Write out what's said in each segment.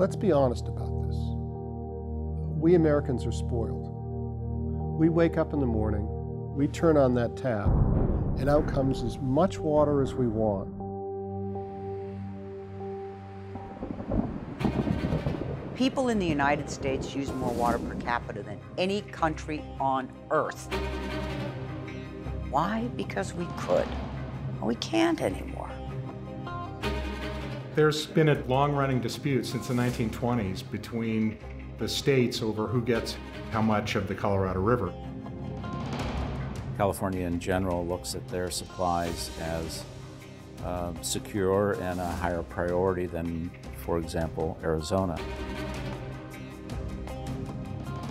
Let's be honest about this. We Americans are spoiled. We wake up in the morning, we turn on that tap, and out comes as much water as we want. People in the United States use more water per capita than any country on earth. Why? Because we could. Well, we can't anymore. There's been a long-running dispute since the 1920s between the states over who gets how much of the Colorado River. California in general looks at their supplies as secure and a higher priority than, for example, Arizona.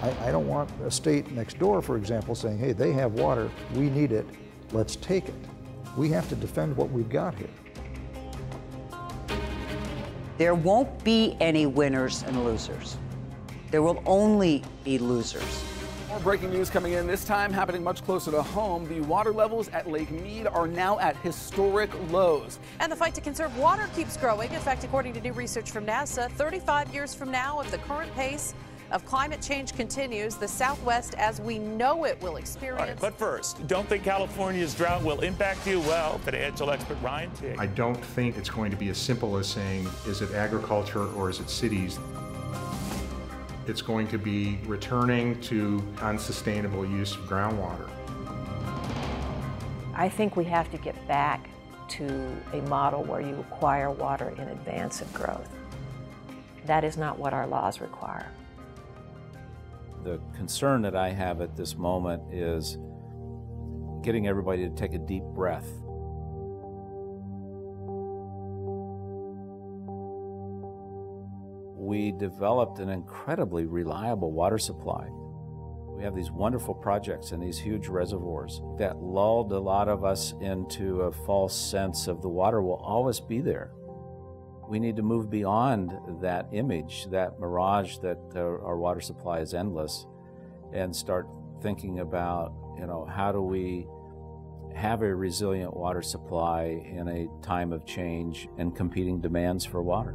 I don't want a state next door, for example, saying, hey, they have water, we need it, let's take it. We have to defend what we've got here. There won't be any winners and losers. There will only be losers. More breaking news coming in, this time happening much closer to home. The water levels at Lake Mead are now at historic lows. And the fight to conserve water keeps growing. In fact, according to new research from NASA, 35 years from now, if the current pace of climate change continues, the Southwest as we know it will experience. All right, but first, don't think California's drought will impact you? Well, financial expert Ryan Tig. I don't think it's going to be as simple as saying, is it agriculture or is it cities? It's going to be returning to unsustainable use of groundwater. I think we have to get back to a model where you acquire water in advance of growth. That is not what our laws require. The concern that I have at this moment is getting everybody to take a deep breath. We developed an incredibly reliable water supply. We have these wonderful projects and these huge reservoirs that lulled a lot of us into a false sense of the water will always be there. We need to move beyond that image, that mirage that our water supply is endless, and start thinking about, how do we have a resilient water supply in a time of change and competing demands for water.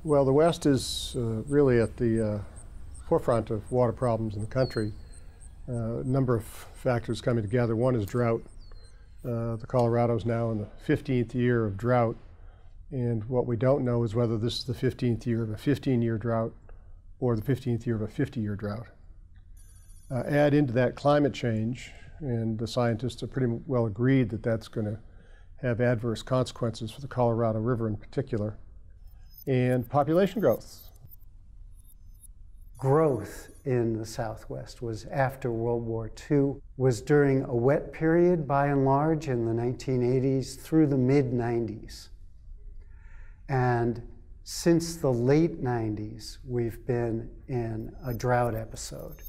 Well, the West is really at the forefront of water problems in the country. A number of factors coming together. One is drought. The Colorado's now in the 15th year of drought, and what we don't know is whether this is the 15th year of a 15-year drought or the 15th year of a 50-year drought. Add into that climate change, and the scientists have pretty well agreed that that's going to have adverse consequences for the Colorado River in particular. And population growth. Growth in the Southwest was after World War II, was during a wet period by and large in the 1980s through the mid-90s. And since the late 90s, we've been in a drought episode.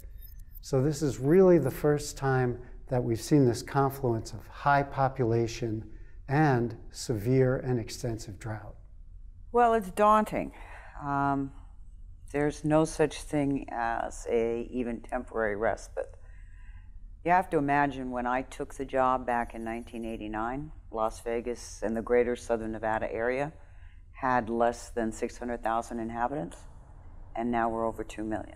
So this is really the first time that we've seen this confluence of high population and severe and extensive drought. Well, it's daunting. There's no such thing as a even temporary respite. You have to imagine when I took the job back in 1989, Las Vegas and the greater Southern Nevada area had less than 600,000 inhabitants, and now we're over 2 million.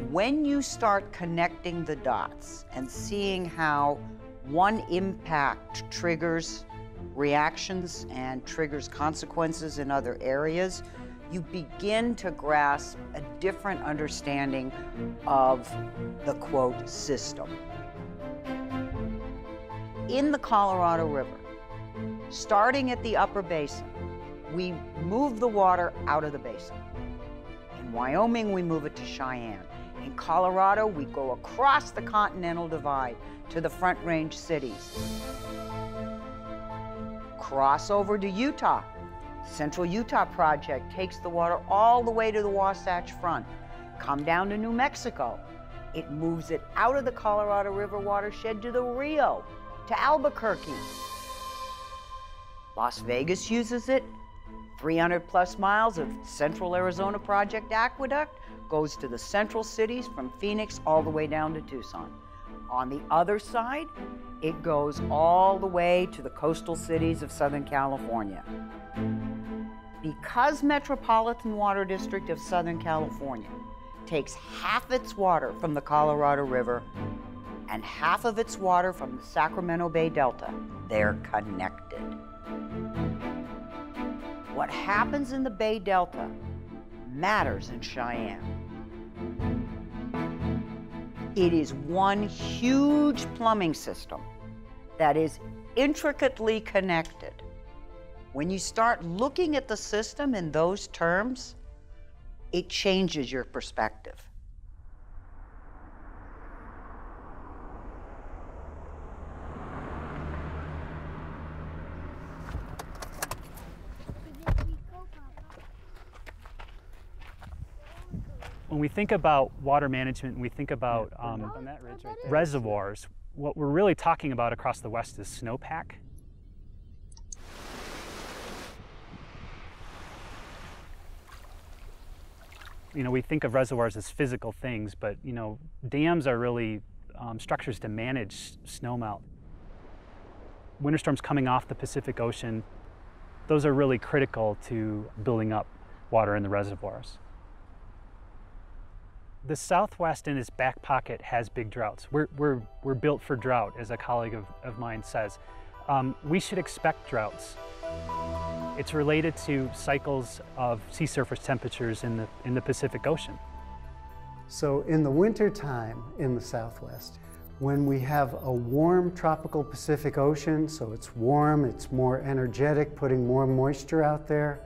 When you start connecting the dots and seeing how one impact triggers reactions and triggers consequences in other areas, you begin to grasp a different understanding of the, quote, system. In the Colorado River, starting at the upper basin, we move the water out of the basin. In Wyoming, we move it to Cheyenne. In Colorado, we go across the Continental Divide to the Front Range cities. Cross over to Utah, Central Utah Project takes the water all the way to the Wasatch Front. Come down to New Mexico. It moves it out of the Colorado River watershed to the Rio, to Albuquerque. Las Vegas uses it. 300+ miles of Central Arizona Project aqueduct goes to the central cities from Phoenix all the way down to Tucson. On the other side, it goes all the way to the coastal cities of Southern California. Because Metropolitan Water District of Southern California takes half its water from the Colorado River and half of its water from the Sacramento Bay Delta, they're connected. What happens in the Bay Delta matters in Cheyenne. It is one huge plumbing system that is intricately connected. When you start looking at the system in those terms, it changes your perspective. When we think about water management and we think about reservoirs, what we're really talking about across the West is snowpack. You know, we think of reservoirs as physical things, but you know, dams are really structures to manage snowmelt. Winter storms coming off the Pacific Ocean, those are really critical to building up water in the reservoirs. The Southwest in its back pocket has big droughts. We're built for drought, as a colleague of mine says. We should expect droughts. It's related to cycles of sea surface temperatures in the Pacific Ocean. So in the winter time in the Southwest, when we have a warm tropical Pacific Ocean, so it's warm, it's more energetic, putting more moisture out there,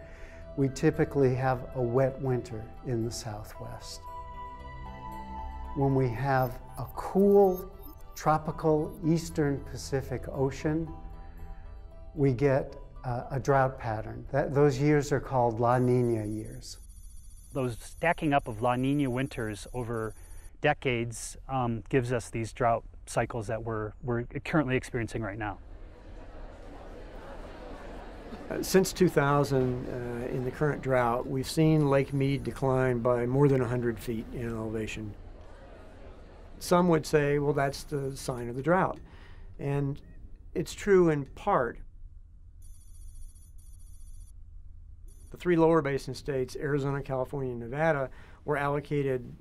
we typically have a wet winter in the Southwest. When we have a cool tropical eastern Pacific Ocean, we get a drought pattern. Those years are called La Nina years. Those stacking up of La Nina winters over decades gives us these drought cycles that we're currently experiencing right now. Since 2000, in the current drought, we've seen Lake Mead decline by more than 100 feet in elevation. Some would say, well, that's the sign of the drought. And it's true in part. The three lower basin states, Arizona, California, and Nevada, were allocated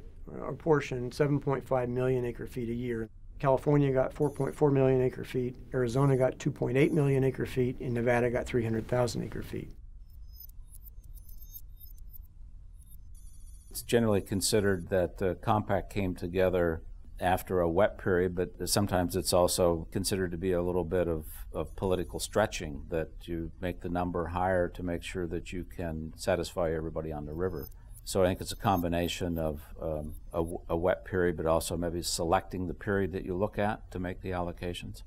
a portion, 7.5 million acre feet a year. California got 4.4 million acre feet, Arizona got 2.8 million acre feet, and Nevada got 300,000 acre feet. It's generally considered that the compact came together after a wet period, but sometimes it's also considered to be a little bit of political stretching, that you make the number higher to make sure that you can satisfy everybody on the river. So I think it's a combination of a wet period, but also maybe selecting the period that you look at to make the allocations.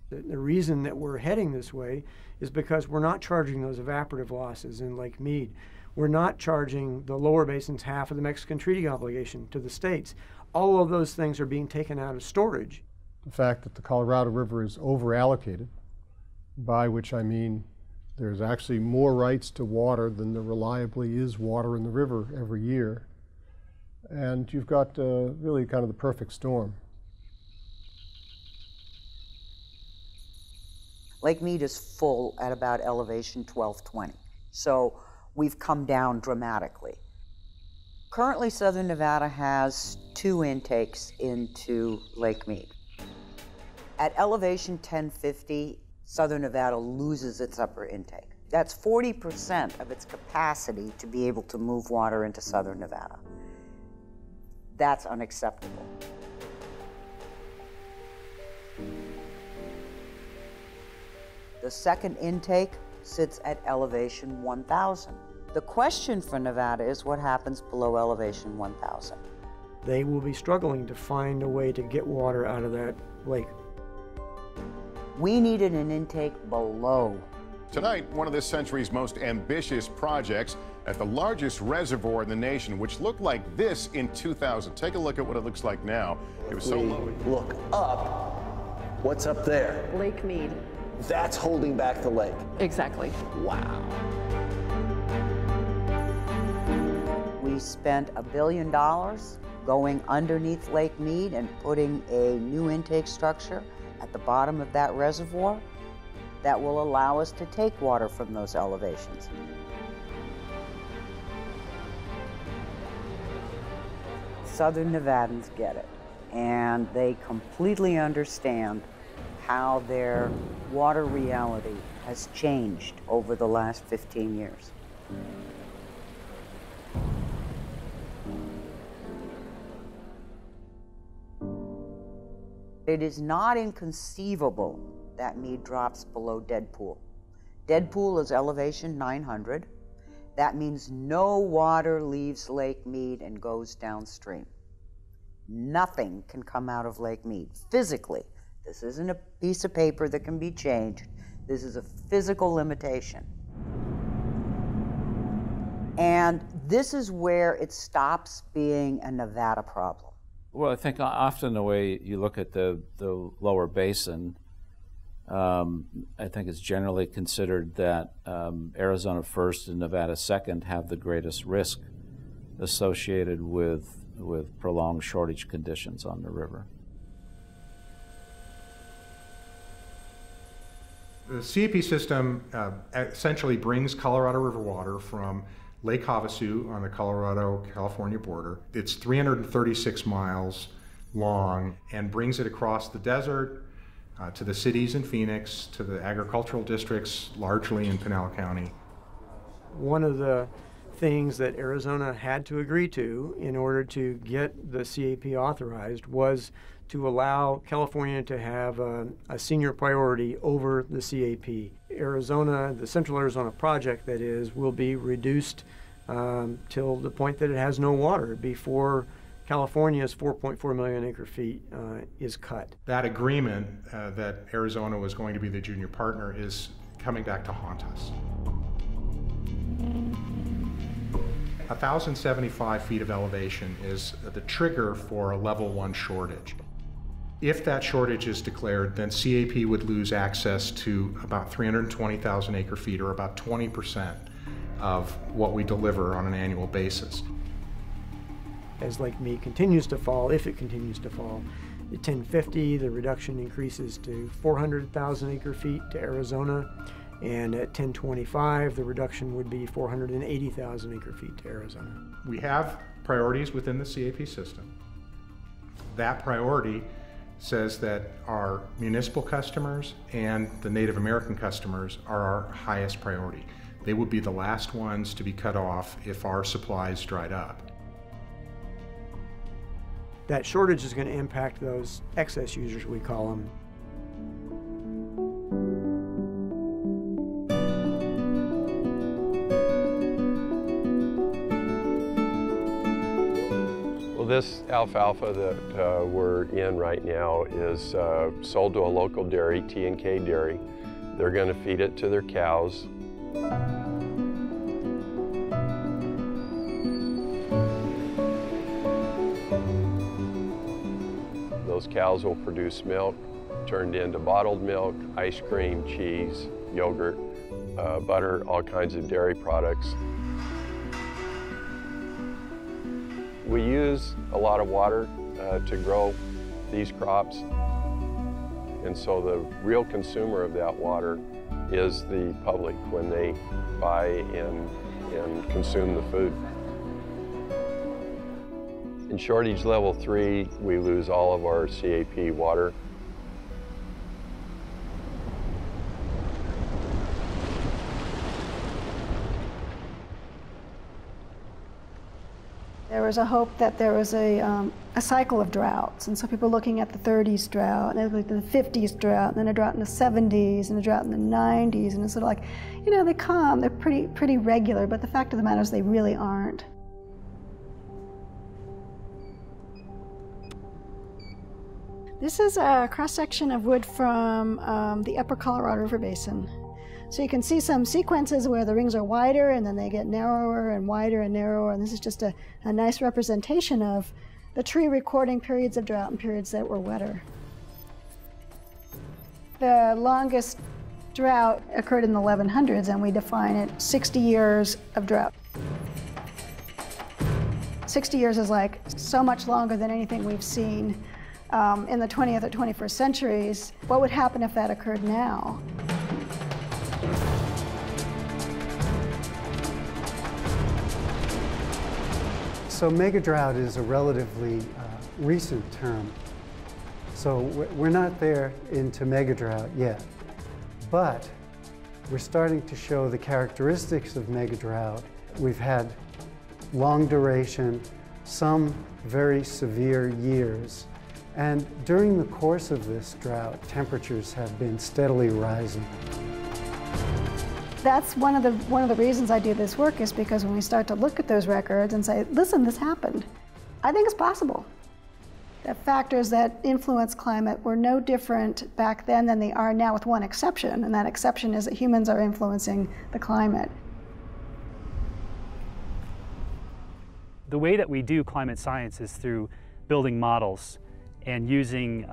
The reason that we're heading this way is because we're not charging those evaporative losses in Lake Mead. We're not charging the lower basins half of the Mexican treaty obligation to the states. All of those things are being taken out of storage. The fact that the Colorado River is over-allocated, by which I mean there's actually more rights to water than there reliably is water in the river every year. And you've got really kind of the perfect storm. Lake Mead is full at about elevation 1220. So we've come down dramatically. Currently, Southern Nevada has 2 intakes into Lake Mead. At elevation 1050, Southern Nevada loses its upper intake. That's 40% of its capacity to be able to move water into Southern Nevada. That's unacceptable. The second intake sits at elevation 1000. The question for Nevada is what happens below elevation 1000. They will be struggling to find a way to get water out of that lake. We needed an intake below Tonight, one of this century's most ambitious projects at the largest reservoir in the nation, which looked like this in 2000. Take a look at what it looks like now. It was so low. Look up. What's up there? Lake Mead. That's holding back the lake. Exactly. Wow. We spent $1 billion going underneath Lake Mead and putting a new intake structure at the bottom of that reservoir that will allow us to take water from those elevations. Southern Nevadans get it, and they completely understand how their water reality has changed over the last 15 years. It is not inconceivable that Mead drops below dead pool. Dead pool is elevation 900. That means no water leaves Lake Mead and goes downstream. Nothing can come out of Lake Mead physically. This isn't a piece of paper that can be changed. This is a physical limitation. And this is where it stops being a Nevada problem. Well, I think often the way you look at the lower basin, I think it's generally considered that Arizona first and Nevada second have the greatest risk associated with prolonged shortage conditions on the river. The CAP system essentially brings Colorado River water from Lake Havasu on the Colorado-California border. It's 336 miles long and brings it across the desert to the cities in Phoenix, to the agricultural districts, largely in Pinal County. One of the things that Arizona had to agree to in order to get the CAP authorized was to allow California to have a senior priority over the CAP. Arizona, the Central Arizona project that is, will be reduced till the point that it has no water before California's 4.4 million acre feet is cut. That agreement that Arizona was going to be the junior partner is coming back to haunt us. 1,075 feet of elevation is the trigger for a level 1 shortage. If that shortage is declared, then CAP would lose access to about 320,000 acre feet, or about 20% of what we deliver on an annual basis. As Lake Mead continues to fall, if it continues to fall, at 1050, the reduction increases to 400,000 acre feet to Arizona, and at 1025, the reduction would be 480,000 acre feet to Arizona. We have priorities within the CAP system. That priority says that our municipal customers and the Native American customers are our highest priority. They would be the last ones to be cut off if our supplies dried up. That shortage is going to impact those excess users, we call them. This alfalfa that we're in right now is sold to a local dairy, T&K Dairy. They're going to feed it to their cows. Those cows will produce milk, turned into bottled milk, ice cream, cheese, yogurt, butter, all kinds of dairy products. We use a lot of water to grow these crops, and so the real consumer of that water is the public when they buy and consume the food. In shortage level 3, we lose all of our CAP water. There was a hope that there was a cycle of droughts, and so people were looking at the 30s drought, and then the 50s drought, and then a drought in the 70s, and a drought in the 90s, and it's sort of like, you know, they come, they're pretty regular, but the fact of the matter is they really aren't. This is a cross-section of wood from the upper Colorado River Basin. So you can see some sequences where the rings are wider and then they get narrower and wider and narrower, and this is just a nice representation of the tree recording periods of drought and periods that were wetter. The longest drought occurred in the 1100s, and we define it 60 years of drought. 60 years is like so much longer than anything we've seen in the 20th or 21st centuries. What would happen if that occurred now? So mega drought is a relatively recent term. So we're not there into mega drought yet, but we're starting to show the characteristics of mega drought. We've had long duration, some very severe years, and during the course of this drought, temperatures have been steadily rising. That's one of the reasons I do this work, is because when we start to look at those records and say, listen, this happened, I think it's possible. The factors that influence climate were no different back then than they are now, with one exception, and that exception is that humans are influencing the climate. The way that we do climate science is through building models and using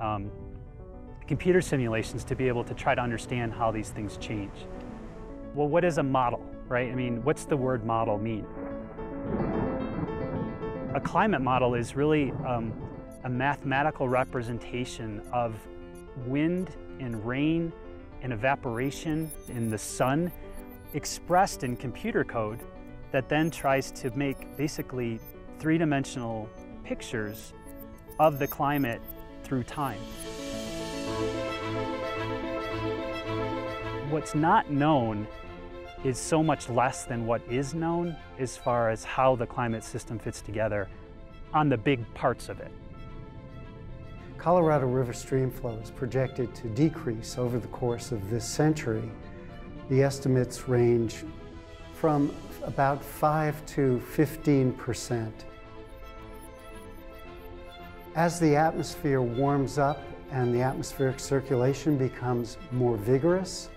computer simulations to be able to try to understand how these things change. Well, what is a model, right? I mean, what's the word model mean? A climate model is really a mathematical representation of wind and rain and evaporation in the sun expressed in computer code that then tries to make basically three-dimensional pictures of the climate through time. What's not known is so much less than what is known as far as how the climate system fits together on the big parts of it. Colorado River stream flow is projected to decrease over the course of this century. The estimates range from about 5 to 15%. As the atmosphere warms up and the atmospheric circulation becomes more vigorous,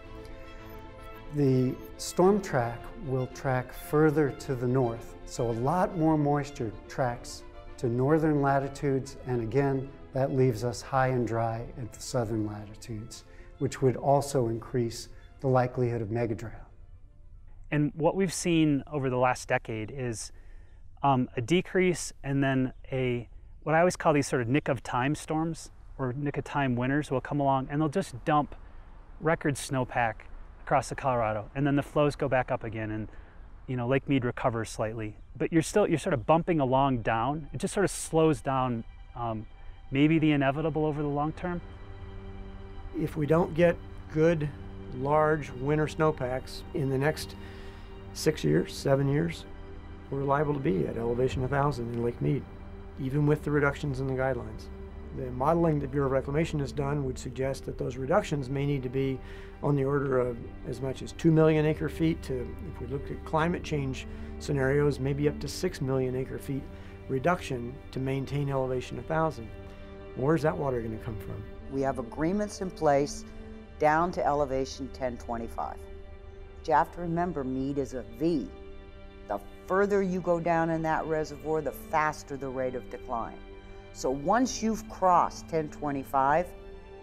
the storm track will track further to the north. So a lot more moisture tracks to northern latitudes, and again, that leaves us high and dry at the southern latitudes, which would also increase the likelihood of megadrought. And what we've seen over the last decade is a decrease, and then what I always call these sort of nick of time storms, or nick of time winters will come along, and they'll just dump record snowpack across the Colorado, and then the flows go back up again, and Lake Mead recovers slightly. But you're sort of bumping along down. It just sort of slows down maybe the inevitable over the long term. If we don't get good, large winter snowpacks in the next 6 years, 7 years, we're liable to be at elevation 1,000 in Lake Mead, even with the reductions in the guidelines. The modeling that Bureau of Reclamation has done would suggest that those reductions may need to be on the order of as much as 2 million acre feet to, if we look at climate change scenarios, maybe up to 6 million acre feet reduction to maintain elevation 1,000. Where's that water going to come from? We have agreements in place down to elevation 1025. But you have to remember, Mead is a V. The further you go down in that reservoir, the faster the rate of decline. So once you've crossed 1025,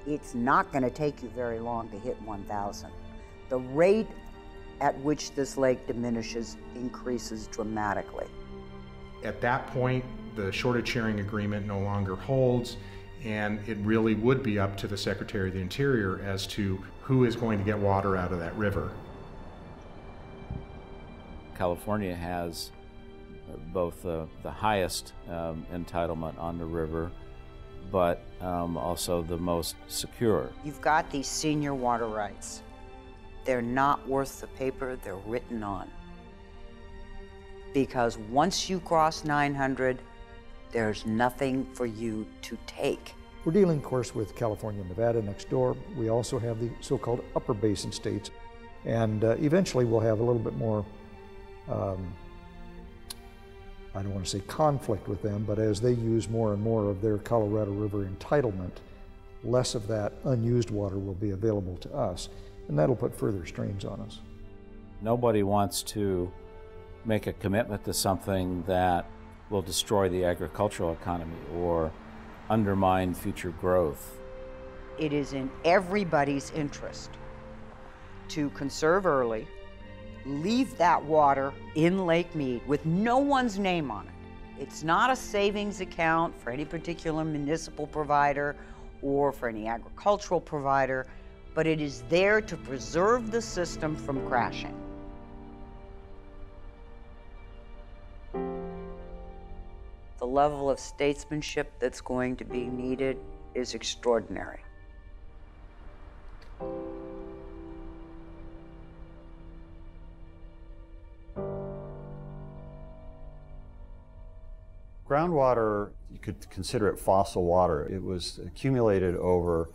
it's not going to take you very long to hit 1,000. The rate at which this lake diminishes increases dramatically. At that point, the shortage sharing agreement no longer holds, and it really would be up to the Secretary of the Interior as to who is going to get water out of that river. California has both the highest entitlement on the river, but also the most secure. You've got these senior water rights. They're not worth the paper they're written on. Because once you cross 900, there's nothing for you to take. We're dealing, of course, with California and Nevada next door. We also have the so-called upper basin states. And eventually we'll have a little bit more, I don't want to say conflict with them, but as they use more and more of their Colorado River entitlement, less of that unused water will be available to us, and that'll put further strains on us. Nobody wants to make a commitment to something that will destroy the agricultural economy or undermine future growth. It is in everybody's interest to conserve early, leave that water in Lake Mead with no one's name on it. It's not a savings account for any particular municipal provider or for any agricultural provider, but it is there to preserve the system from crashing. The level of statesmanship that's going to be needed is extraordinary. Groundwater, you could consider it fossil water. It was accumulated over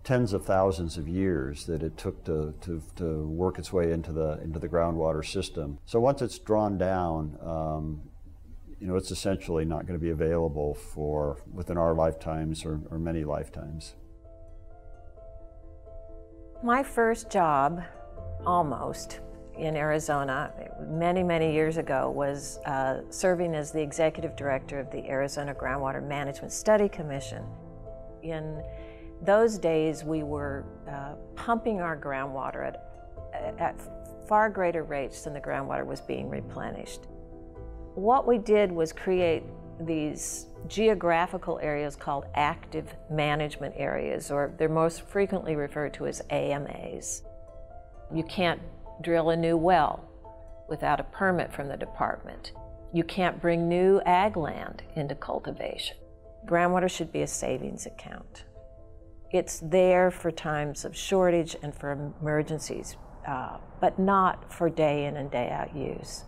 tens of thousands of years that it took to work its way into the groundwater system. So once it's drawn down, you know, it's essentially not going to be available for within our lifetimes or many lifetimes. My first job, almost, in Arizona, many years ago, was serving as the executive director of the Arizona Groundwater Management Study Commission. In those days, we were pumping our groundwater at far greater rates than the groundwater was being replenished. What we did was create these geographical areas called active management areas, or they're most frequently referred to as AMAs. You can't drill a new well without a permit from the department. You can't bring new ag land into cultivation. Groundwater should be a savings account. It's there for times of shortage and for emergencies, but not for day in and day out use.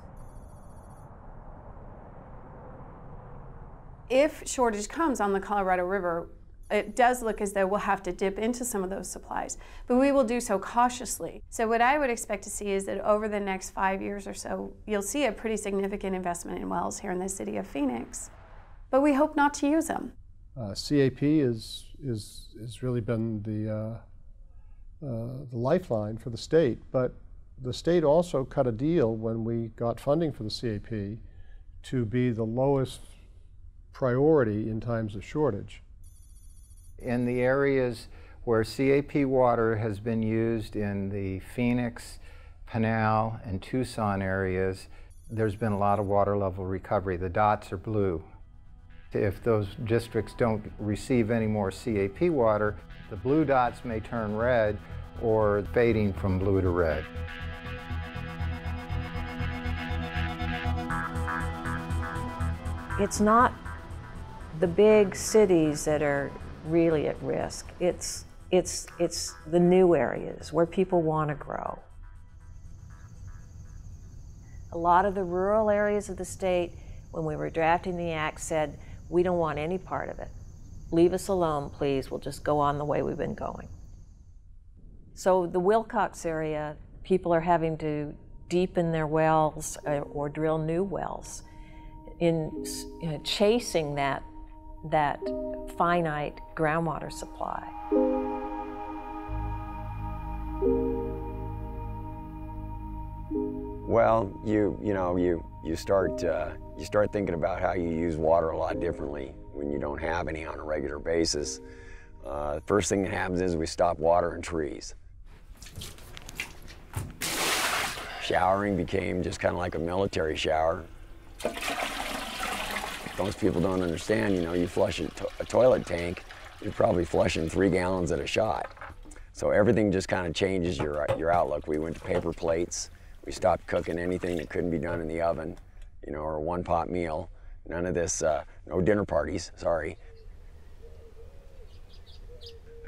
If shortage comes on the Colorado River, it does look as though we'll have to dip into some of those supplies, but we will do so cautiously. So what I would expect to see is that over the next 5 years or so, you'll see a pretty significant investment in wells here in the city of Phoenix, but we hope not to use them. CAP is really been the lifeline for the state, but the state also cut a deal when we got funding for the CAP to be the lowest priority in times of shortage. In the areas where CAP water has been used in the Phoenix, Pinal, and Tucson areas, there's been a lot of water level recovery. The dots are blue. If those districts don't receive any more CAP water, the blue dots may turn red or fading from blue to red. It's not the big cities that are really at risk. It's the new areas where people want to grow. A lot of the rural areas of the state, when we were drafting the act, said, we don't want any part of it. Leave us alone, please. We'll just go on the way we've been going. So the Wilcox area, people are having to deepen their wells or drill new wells in chasing that finite groundwater supply. Well, you start thinking about how you use water a lot differently when you don't have any on a regular basis. First thing that happens is we stop watering trees. Showering became just kind of like a military shower. Most people don't understand, you flush a toilet tank, you're probably flushing 3 gallons at a shot. So everything just kind of changes your outlook. We went to paper plates. We stopped cooking anything that couldn't be done in the oven, or a one-pot meal. None of this, no dinner parties, sorry.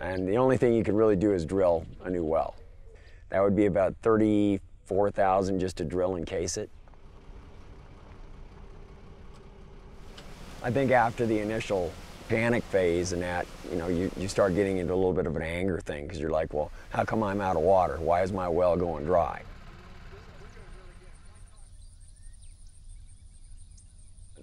And the only thing you could really do is drill a new well. That would be about $34,000 just to drill and case it. I think after the initial panic phase and that, you start getting into a little bit of an anger thing because you're like, well, how come I'm out of water? Why is my well going dry?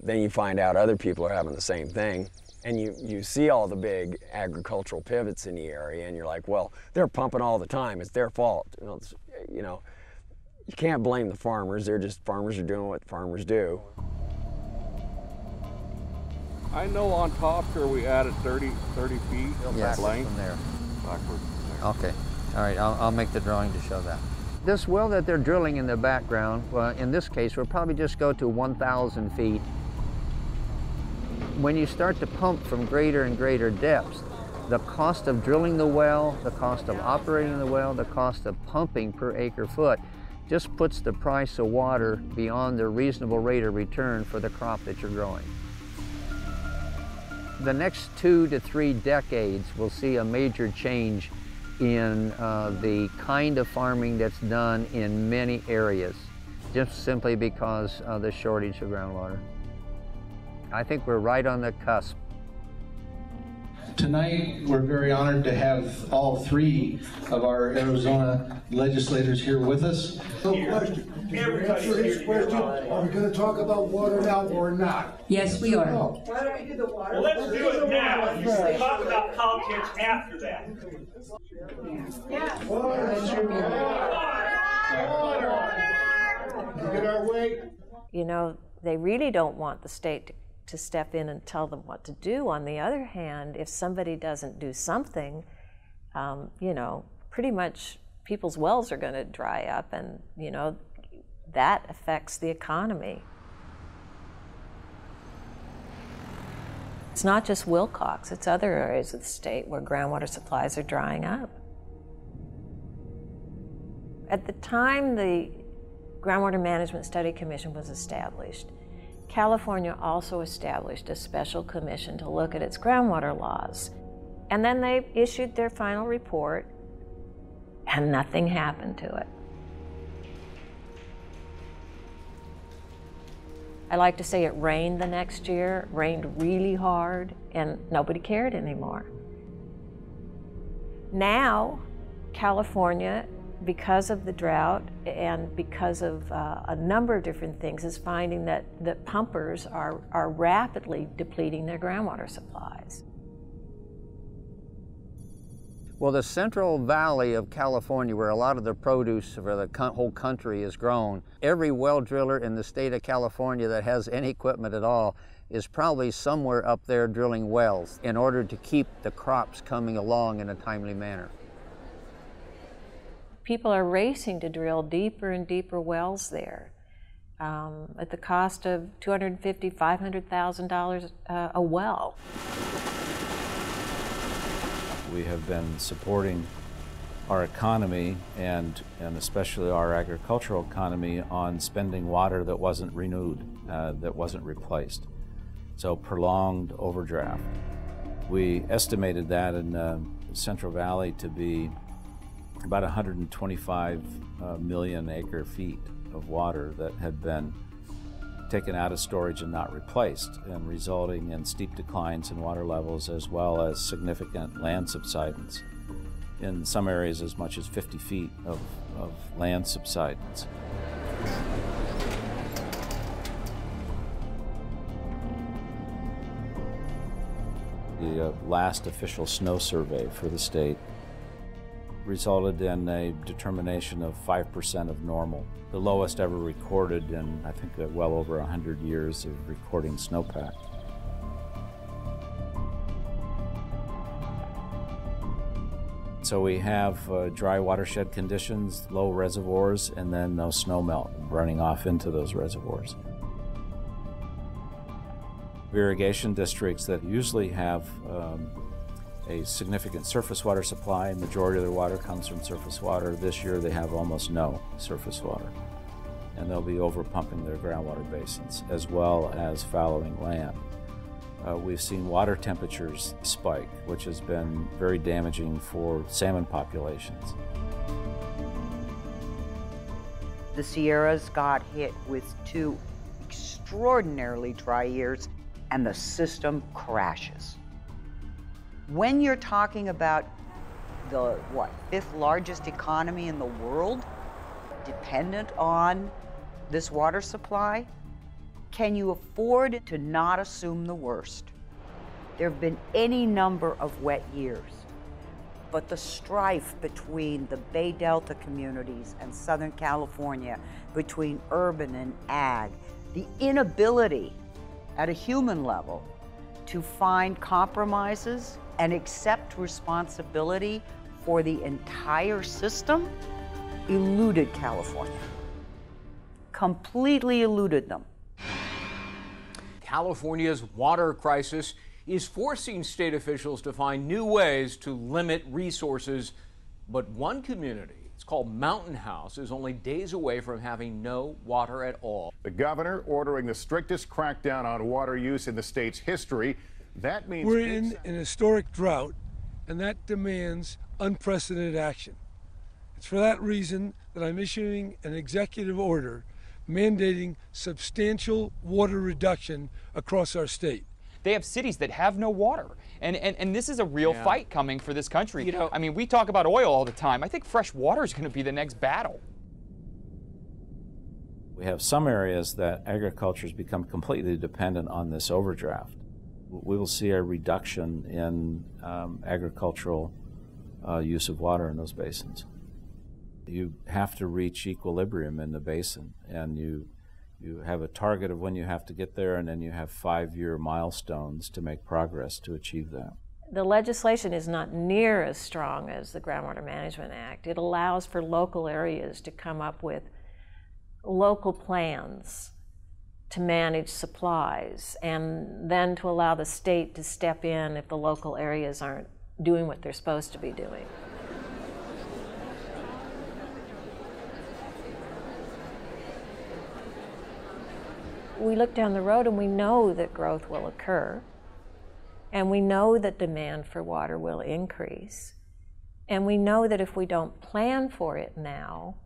Then you find out other people are having the same thing, And you see all the big agricultural pivots in the area, and you're like, well, they're pumping all the time. It's their fault. You know, you can't blame the farmers. Farmers are doing what farmers do. I know on top here we added 30 feet yes, length. From there. Backward. Okay. All right, I'll make the drawing to show that. This well that they're drilling in the background, well, in this case, we'll probably just go to 1,000 feet. When you start to pump from greater and greater depths, the cost of drilling the well, the cost of operating the well, the cost of pumping per acre foot just puts the price of water beyond the reasonable rate of return for the crop that you're growing. The next 2 to 3 decades will see a major change in the kind of farming that's done in many areas, just simply because of the shortage of groundwater. I think we're right on the cusp. Tonight, we're very honored to have all 3 of our Arizona legislators here with us. No question. Answer his question. Are we going to talk about water now or not? Yes, we are. No. Why don't we do the water? Well, let's do it now. We'll talk about politics after that. Yeah. Water. Get our way. You know, they really don't want the state to step in and tell them what to do. On the other hand, if somebody doesn't do something, you know, pretty much people's wells are going to dry up, and, you know, that affects the economy. It's not just Wilcox, it's other areas of the state where groundwater supplies are drying up. At the time the Groundwater Management Study Commission was established, California also established a special commission to look at its groundwater laws. And then they issued their final report, and nothing happened to it. I like to say it rained the next year, rained really hard, and nobody cared anymore. Now, California, because of the drought and because of a number of different things, is finding that pumpers are rapidly depleting their groundwater supplies. Well, the Central Valley of California, where a lot of the produce for the whole country is grown, every well driller in the state of California that has any equipment at all is probably somewhere up there drilling wells in order to keep the crops coming along in a timely manner. People are racing to drill deeper and deeper wells there at the cost of $250,000, $500,000 a well. We have been supporting our economy and especially our agricultural economy on spending water that wasn't renewed, that wasn't replaced. So prolonged overdraft. We estimated that in the Central Valley to be about 125 million acre feet of water that had been taken out of storage and not replaced, and resulting in steep declines in water levels as well as significant land subsidence. In some areas, as much as 50 feet of land subsidence. The last official snow survey for the state resulted in a determination of 5% of normal, the lowest ever recorded in, I think, well over 100 years of recording snowpack. So we have dry watershed conditions, low reservoirs, and then no snowmelt running off into those reservoirs. Irrigation districts that usually have a significant surface water supply, majority of their water comes from surface water. This year they have almost no surface water, and they'll be over pumping their groundwater basins as well as fallowing land. We've seen water temperatures spike, which has been very damaging for salmon populations. The Sierras got hit with 2 extraordinarily dry years, and the system crashes. When you're talking about the, 5th largest economy in the world, dependent on this water supply, can you afford to not assume the worst? There have been any number of wet years, but the strife between the Bay Delta communities and Southern California, between urban and ag, the inability at a human level to find compromises and accept responsibility for the entire system eluded California. Completely eluded them. California's water crisis is forcing state officials to find new ways to limit resources. But one community, it's called Mountain House, is only days away from having no water at all. The governor ordering the strictest crackdown on water use in the state's history. That means we're in an historic drought, and that demands unprecedented action. It's for that reason that I'm issuing an executive order mandating substantial water reduction across our state. They have cities that have no water. And this is a real fight coming for this country. You know, I mean, we talk about oil all the time. I think fresh water is going to be the next battle. We have some areas that agriculture has become completely dependent on this overdraft. We will see a reduction in agricultural use of water in those basins. You have to reach equilibrium in the basin, and you have a target of when you have to get there, and then you have 5-year milestones to make progress to achieve that. The legislation is not near as strong as the Groundwater Management Act. It allows for local areas to come up with local plans to manage supplies, and then to allow the state to step in if the local areas aren't doing what they're supposed to be doing. We look down the road and we know that growth will occur, and we know that demand for water will increase, and we know that if we don't plan for it now,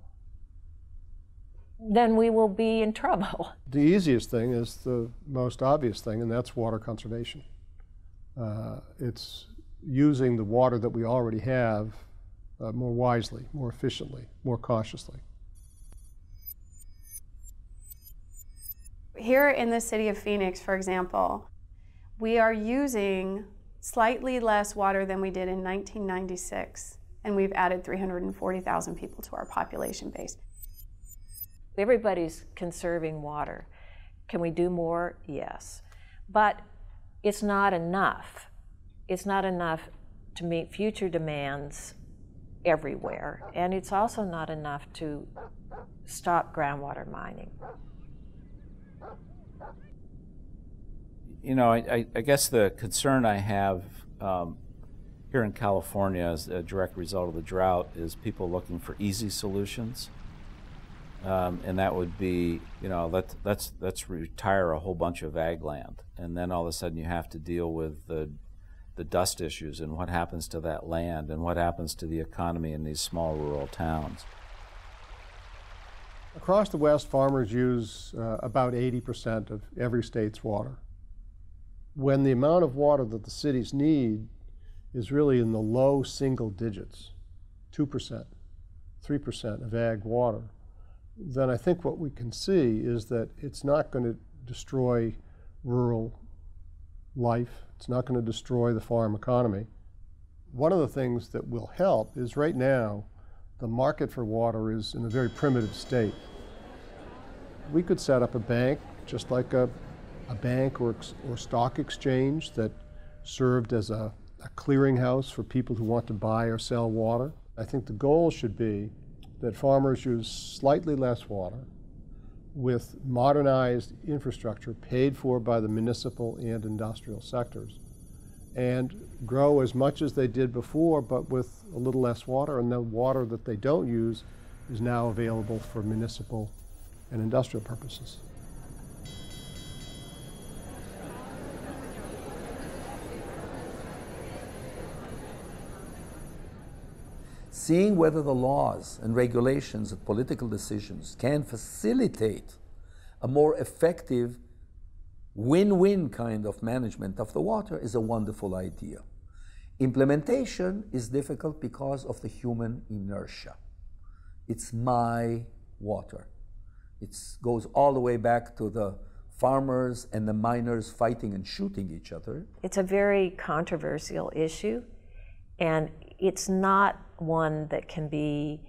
then we will be in trouble. The easiest thing is the most obvious thing, and that's water conservation. It's using the water that we already have more wisely, more efficiently, more cautiously. Here in the city of Phoenix, for example, we are using slightly less water than we did in 1996, and we've added 340,000 people to our population base. Everybody's conserving water. Can we do more? Yes. But it's not enough. It's not enough to meet future demands everywhere, and it's also not enough to stop groundwater mining. You know, I guess the concern I have here in California as a direct result of the drought is people looking for easy solutions. And that would be, you know, let's retire a whole bunch of ag land, and then all of a sudden you have to deal with the dust issues and what happens to that land and what happens to the economy in these small rural towns. Across the West, farmers use about 80% of every state's water, when the amount of water that the cities need is really in the low single digits, 2%, 3% of ag water. Then I think what we can see is that it's not going to destroy rural life. It's not going to destroy the farm economy. One of the things that will help is right now, the market for water is in a very primitive state. We could set up a bank, just like a bank or stock exchange that served as a clearinghouse for people who want to buy or sell water. I think the goal should be that farmers use slightly less water with modernized infrastructure paid for by the municipal and industrial sectors, and grow as much as they did before, but with a little less water, and the water that they don't use is now available for municipal and industrial purposes. Seeing whether the laws and regulations and political decisions can facilitate a more effective win-win kind of management of the water is a wonderful idea. Implementation is difficult because of the human inertia. It's my water. It goes all the way back to the farmers and the miners fighting and shooting each other. It's a very controversial issue, and it's not one that can be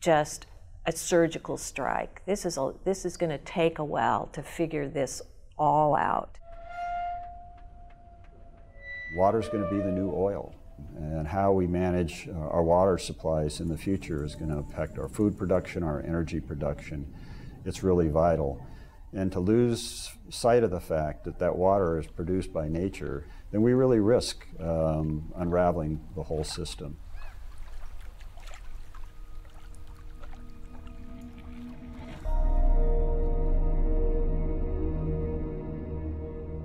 just a surgical strike. This is going to take a while to figure this all out. Water's going to be the new oil, and how we manage our water supplies in the future is going to affect our food production, our energy production. It's really vital. And to lose sight of the fact that that water is produced by nature, then we really risk unraveling the whole system.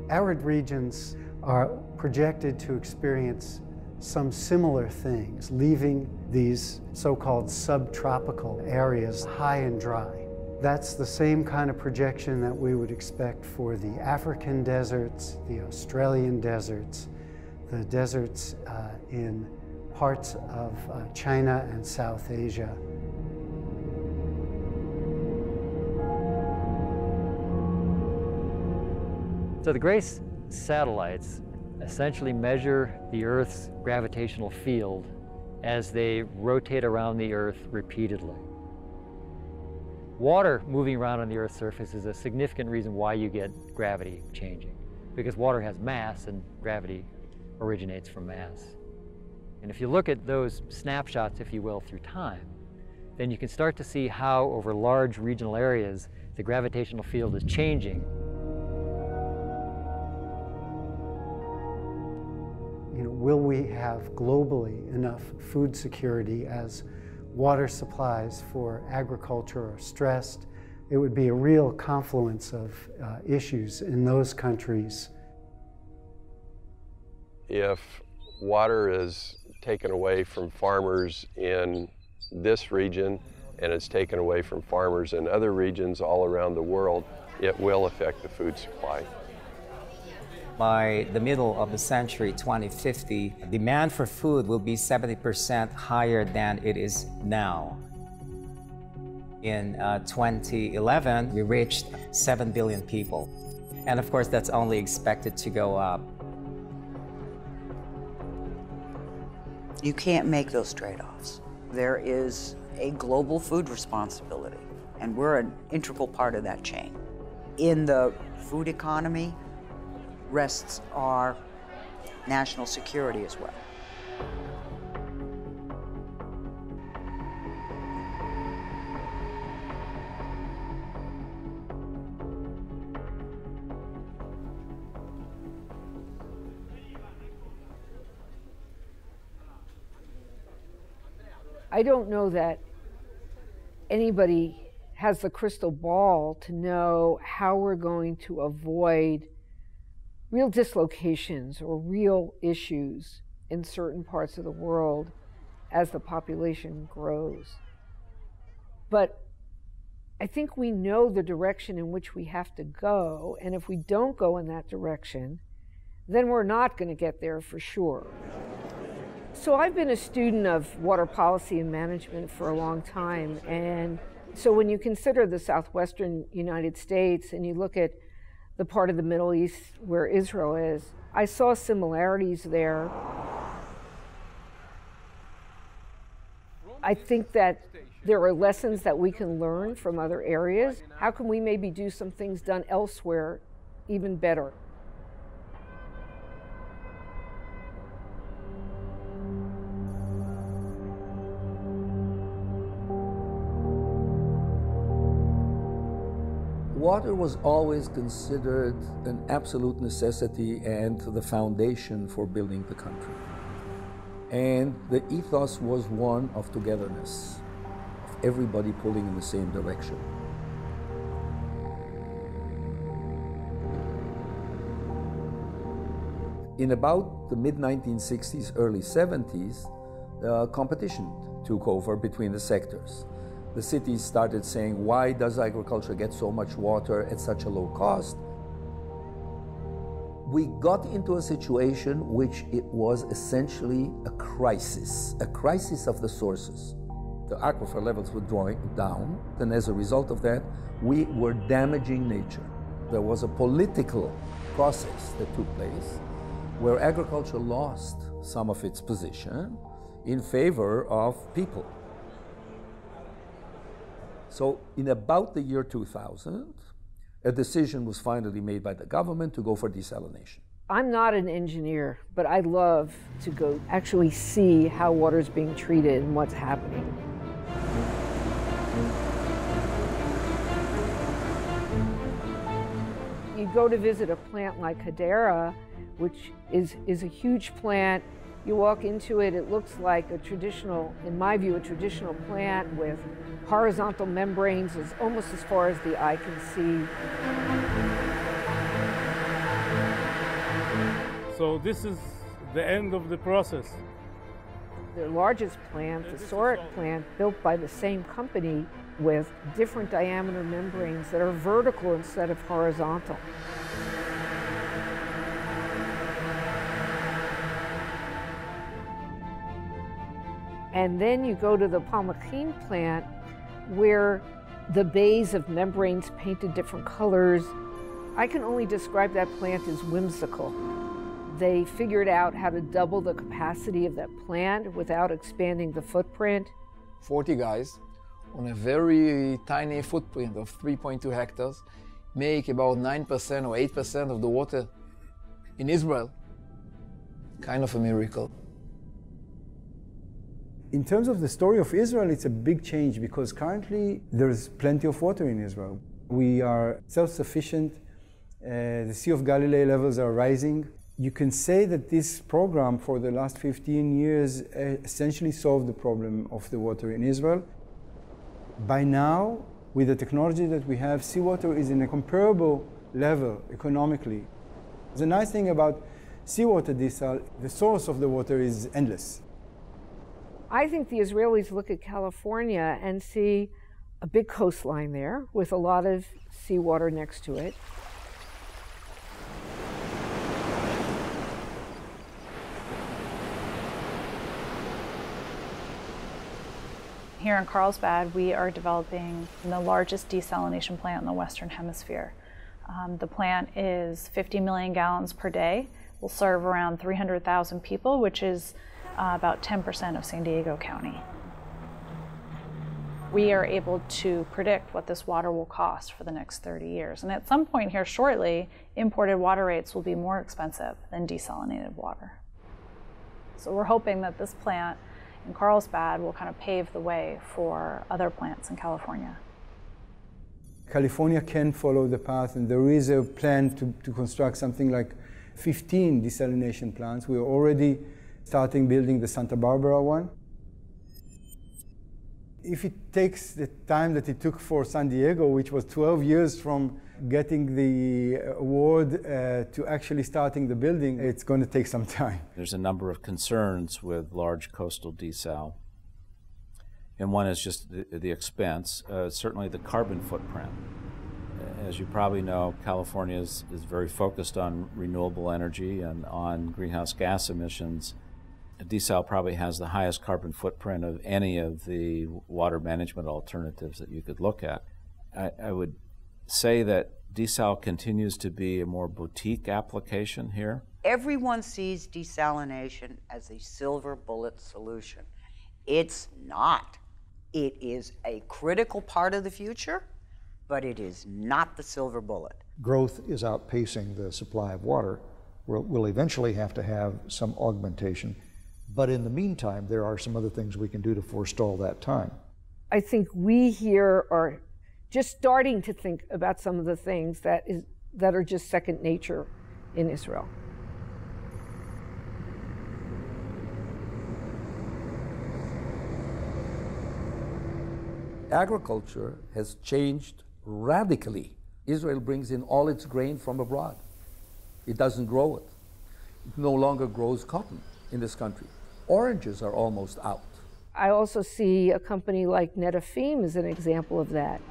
Arid regions are projected to experience some similar things, leaving these so-called subtropical areas high and dry. That's the same kind of projection that we would expect for the African deserts, the Australian deserts, the deserts in parts of China and South Asia. So the GRACE satellites essentially measure the Earth's gravitational field as they rotate around the Earth repeatedly. Water moving around on the Earth's surface is a significant reason why you get gravity changing, because water has mass and gravity originates from mass. And if you look at those snapshots, if you will, through time, then you can start to see how over large regional areas the gravitational field is changing. Will we have globally enough food security as water supplies for agriculture are stressed? It would be a real confluence of issues in those countries. If water is taken away from farmers in this region and it's taken away from farmers in other regions all around the world, it will affect the food supply. By the middle of the century, 2050, demand for food will be 70% higher than it is now. In 2011, we reached 7 billion people. And of course, that's only expected to go up. You can't make those trade-offs. There is a global food responsibility, and we're an integral part of that chain. In the food economy, rests our national security as well. I don't know that anybody has the crystal ball to know how we're going to avoid real dislocations or real issues in certain parts of the world as the population grows. But I think we know the direction in which we have to go, and if we don't go in that direction, then we're not going to get there for sure. So I've been a student of water policy and management for a long time, and so when you consider the southwestern United States and you look at the part of the Middle East where Israel is, I saw similarities there. I think that there are lessons that we can learn from other areas. How can we maybe do some things done elsewhere even better? Water was always considered an absolute necessity and the foundation for building the country. And the ethos was one of togetherness, of everybody pulling in the same direction. In about the mid-1960s, early 70s, competition took over between the sectors. The cities started saying, why does agriculture get so much water at such a low cost? We got into a situation which it was essentially a crisis of the sources. The aquifer levels were drawing down, and as a result of that, we were damaging nature. There was a political process that took place where agriculture lost some of its position in favor of people. So in about the year 2000, a decision was finally made by the government to go for desalination. I'm not an engineer, but I love to go actually see how water is being treated and what's happening. You go to visit a plant like Hadera, which is a huge plant. You walk into it, it looks like a traditional, in my view, a traditional plant with horizontal membranes almost as far as the eye can see. So this is the end of the process. The largest plant, the Soric plant, built by the same company with different diameter membranes that are vertical instead of horizontal. And then you go to the Palmachim plant where the bays of membranes painted different colors. I can only describe that plant as whimsical. They figured out how to double the capacity of that plant without expanding the footprint. 40 guys on a very tiny footprint of 3.2 hectares make about 9% or 8% of the water in Israel. Kind of a miracle. In terms of the story of Israel, it's a big change because currently there's plenty of water in Israel. We are self-sufficient. The Sea of Galilee levels are rising. You can say that this program for the last 15 years essentially solved the problem of the water in Israel. By now, with the technology that we have, seawater is in a comparable level economically. The nice thing about seawater desal, the source of the water is endless. I think the Israelis look at California and see a big coastline there with a lot of seawater next to it. Here in Carlsbad, we are developing the largest desalination plant in the Western Hemisphere. The plant is 50 million gallons per day, will serve around 300,000 people, which is about 10% of San Diego County. We are able to predict what this water will cost for the next 30 years. And at some point here shortly, imported water rates will be more expensive than desalinated water. So we're hoping that this plant in Carlsbad will kind of pave the way for other plants in California. California can follow the path, and there is a plan to construct something like 15 desalination plants. We are already starting building the Santa Barbara one. If it takes the time that it took for San Diego, which was 12 years from getting the award to actually starting the building, it's going to take some time. There's a number of concerns with large coastal desal. And one is just the expense, certainly the carbon footprint. As you probably know, California is very focused on renewable energy and on greenhouse gas emissions. Desal probably has the highest carbon footprint of any of the water management alternatives that you could look at. I would say that desal continues to be a more boutique application here. Everyone sees desalination as a silver bullet solution. It's not. It is a critical part of the future, but it is not the silver bullet. Growth is outpacing the supply of water. We'll eventually have to have some augmentation. But in the meantime, there are some other things we can do to forestall that time. I think we here are just starting to think about some of the things that are just second nature in Israel. Agriculture has changed radically. Israel brings in all its grain from abroad. It doesn't grow it. It no longer grows cotton in this country. Oranges are almost out. I also see a company like Netafim as an example of that.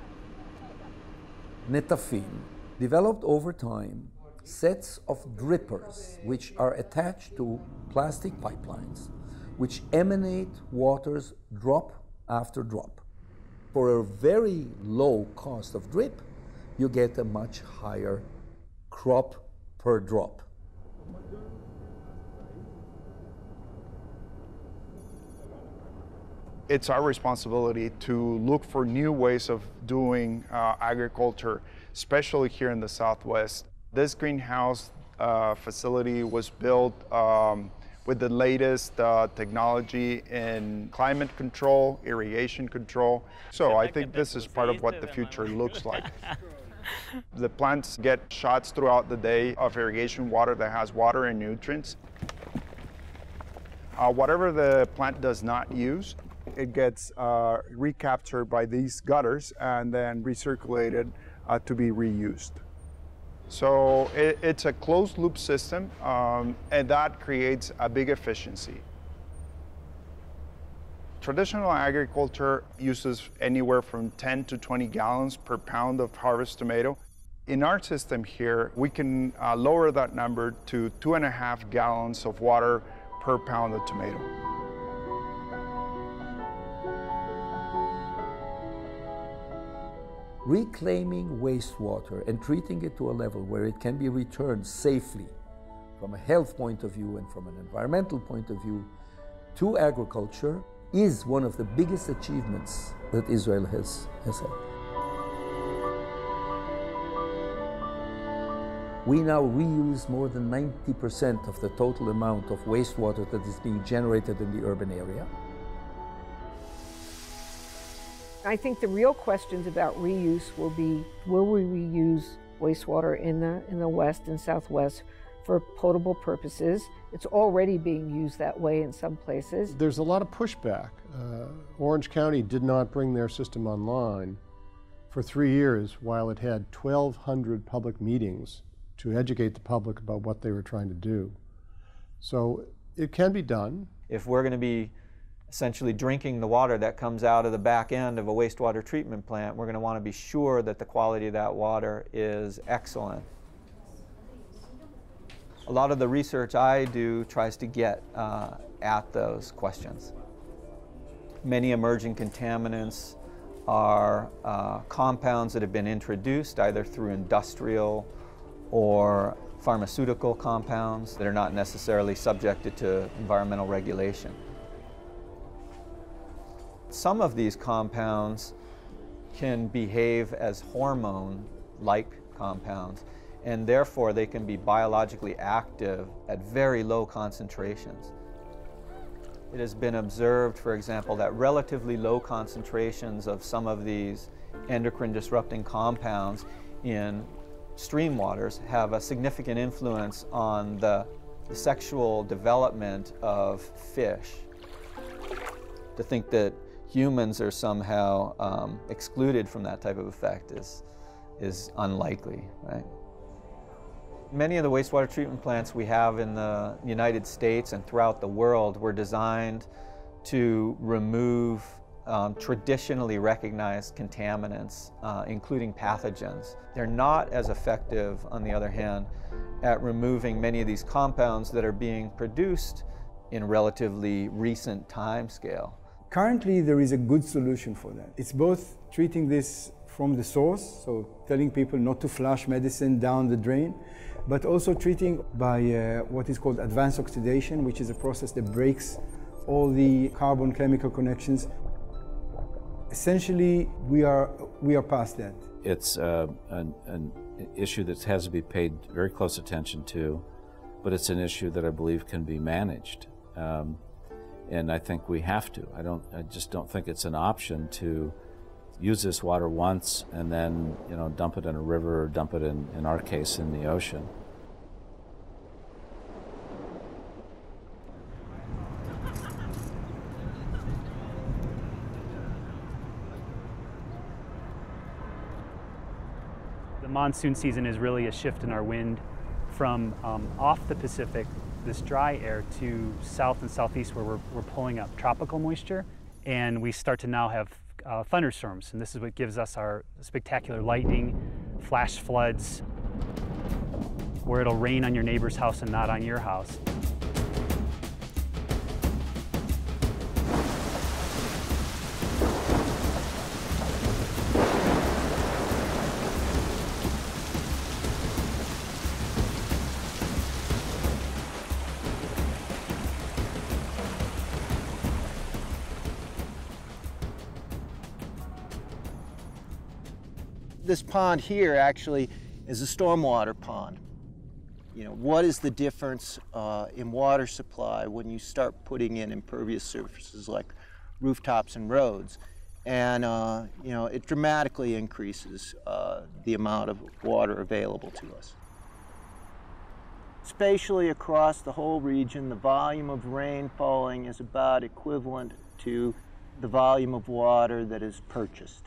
Netafim developed over time sets of drippers which are attached to plastic pipelines which emanate waters drop after drop. For a very low cost of drip, you get a much higher crop per drop. It's our responsibility to look for new ways of doing agriculture, especially here in the Southwest. This greenhouse facility was built with the latest technology in climate control, irrigation control. So I think this is part of what the future looks like. The plants get shots throughout the day of irrigation water that has water and nutrients. Whatever the plant does not use, it gets recaptured by these gutters and then recirculated to be reused. So it's a closed loop system, and that creates a big efficiency. Traditional agriculture uses anywhere from 10 to 20 gallons per pound of harvest tomato. In our system here, we can lower that number to 2.5 gallons of water per pound of tomato. Reclaiming wastewater and treating it to a level where it can be returned safely from a health point of view and from an environmental point of view to agriculture is one of the biggest achievements that Israel has had. We now reuse more than 90% of the total amount of wastewater that is being generated in the urban area. I think the real questions about reuse will be, will we reuse wastewater in the West and Southwest for potable purposes? It's already being used that way in some places. There's a lot of pushback. Orange County did not bring their system online for 3 years while it had 1,200 public meetings to educate the public about what they were trying to do. So it can be done. If we're going to be essentially drinking the water that comes out of the back end of a wastewater treatment plant, we're going to want to be sure that the quality of that water is excellent. A lot of the research I do tries to get at those questions. Many emerging contaminants are compounds that have been introduced either through industrial or pharmaceutical compounds that are not necessarily subjected to environmental regulation. Some of these compounds can behave as hormone-like compounds, and therefore they can be biologically active at very low concentrations. It has been observed, for example, that relatively low concentrations of some of these endocrine-disrupting compounds in stream waters have a significant influence on the sexual development of fish. To think that humans are somehow excluded from that type of effect is unlikely, right? Many of the wastewater treatment plants we have in the United States and throughout the world were designed to remove traditionally recognized contaminants, including pathogens. They're not as effective, on the other hand, at removing many of these compounds that are being produced in relatively recent time scale. Currently, there is a good solution for that. It's both treating this from the source, so telling people not to flush medicine down the drain, but also treating by what is called advanced oxidation, which is a process that breaks all the carbon chemical connections. Essentially, we are past that. It's an issue that has to be paid very close attention to, but it's an issue that I believe can be managed. And I think we have to. I just don't think it's an option to use this water once and then, dump it in a river or dump it in our case, in the ocean. The monsoon season is really a shift in our wind from off the Pacific, this dry air, to south and southeast where we're pulling up tropical moisture, and we start to now have thunderstorms, and this is what gives us our spectacular lightning, flash floods, where it'll rain on your neighbor's house and not on your house. This pond here actually is a stormwater pond. You know, what is the difference in water supply when you start putting in impervious surfaces like rooftops and roads? And you know, it dramatically increases the amount of water available to us. Spatially across the whole region, the volume of rain falling is about equivalent to the volume of water that is purchased.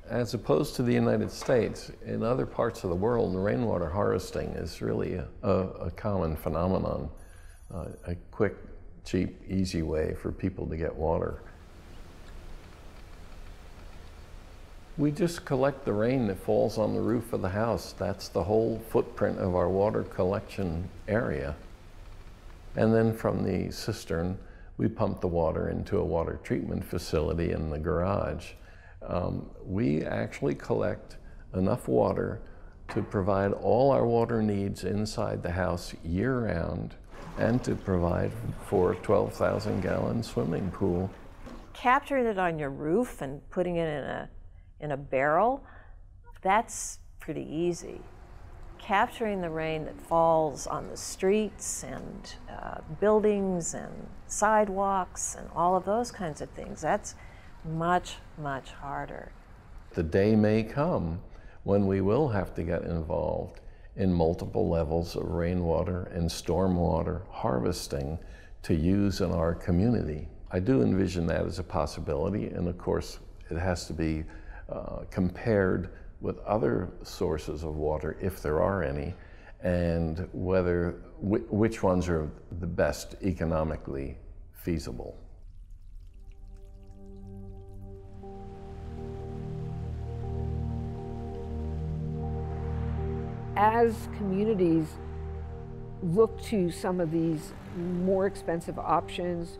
As opposed to the United States, in other parts of the world, the rainwater harvesting is really a common phenomenon, a quick, cheap, easy way for people to get water. We just collect the rain that falls on the roof of the house. That's the whole footprint of our water collection area. And then from the cistern, we pump the water into a water treatment facility in the garage. We actually collect enough water to provide all our water needs inside the house year-round and to provide for a 12,000-gallon swimming pool. Capturing it on your roof and putting it in a barrel, that's pretty easy. Capturing the rain that falls on the streets and buildings and sidewalks and all of those kinds of things, that's much, much harder. The day may come when we will have to get involved in multiple levels of rainwater and stormwater harvesting to use in our community. I do envision that as a possibility, and of course it has to be compared with other sources of water, if there are any, and which ones are the best economically feasible. As communities look to some of these more expensive options,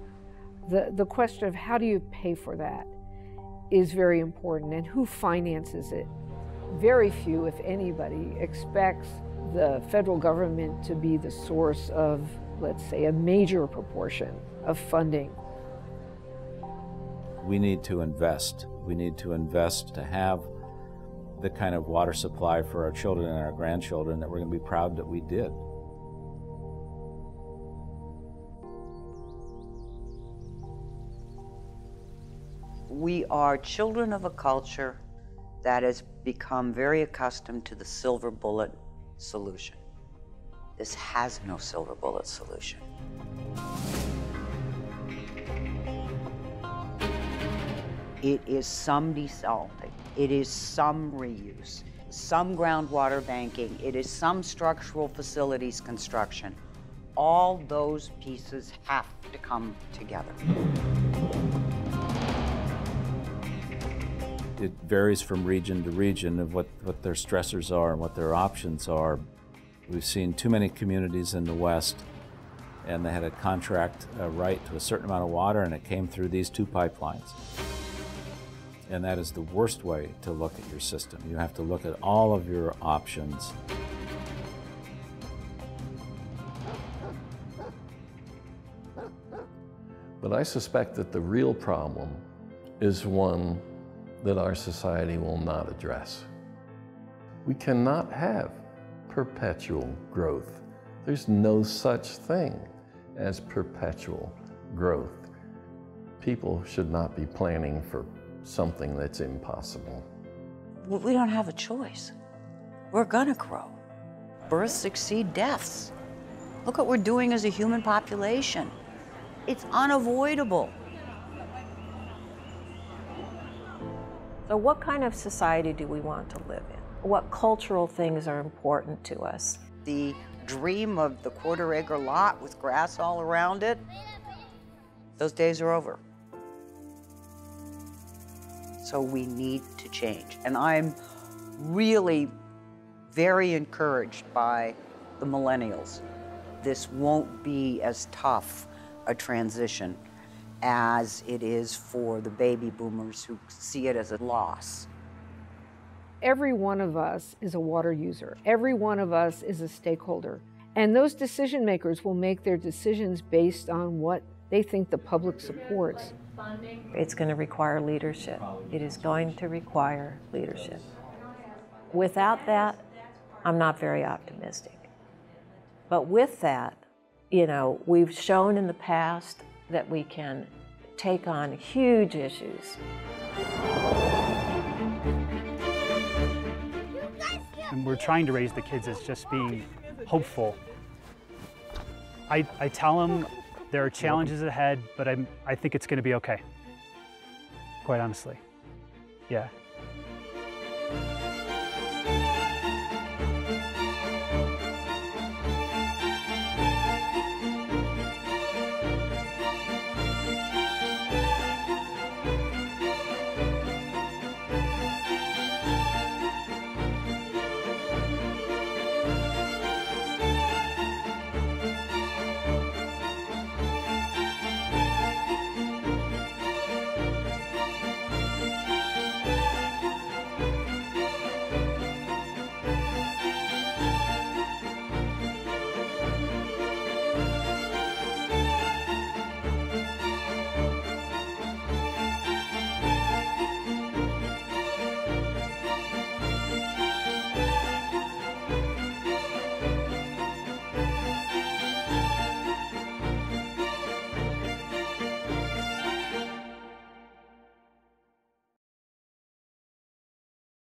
the question of how do you pay for that is very important, and who finances it. Very few, if anybody, expects the federal government to be the source of, let's say, a major proportion of funding. We need to invest. We need to invest to have the kind of water supply for our children and our grandchildren that we're going to be proud that we did. We are children of a culture that has become very accustomed to the silver bullet solution. This has no silver bullet solution. It is some desalting, it is some reuse, some groundwater banking, it is some structural facilities construction. All those pieces have to come together. It varies from region to region of what their stressors are and what their options are. We've seen too many communities in the West, and they had a contract right to a certain amount of water, and it came through these two pipelines. And that is the worst way to look at your system. You have to look at all of your options. But I suspect that the real problem is one that our society will not address. We cannot have perpetual growth. There's no such thing as perpetual growth. People should not be planning for something that's impossible. We don't have a choice. We're gonna grow. Births exceed deaths. Look what we're doing as a human population. It's unavoidable. So what kind of society do we want to live in? What cultural things are important to us? The dream of the quarter-acre lot with grass all around it, those days are over. So we need to change. And I'm really very encouraged by the millennials. This won't be as tough a transition as it is for the baby boomers who see it as a loss. Every one of us is a water user. Every one of us is a stakeholder. And those decision makers will make their decisions based on what they think the public supports. It's going to require leadership. It is going to require leadership. Without that, I'm not very optimistic. But with that, you know, we've shown in the past that we can take on huge issues. And we're trying to raise the kids as just being hopeful. I tell them there are challenges ahead, but I think it's going to be okay, quite honestly. Yeah.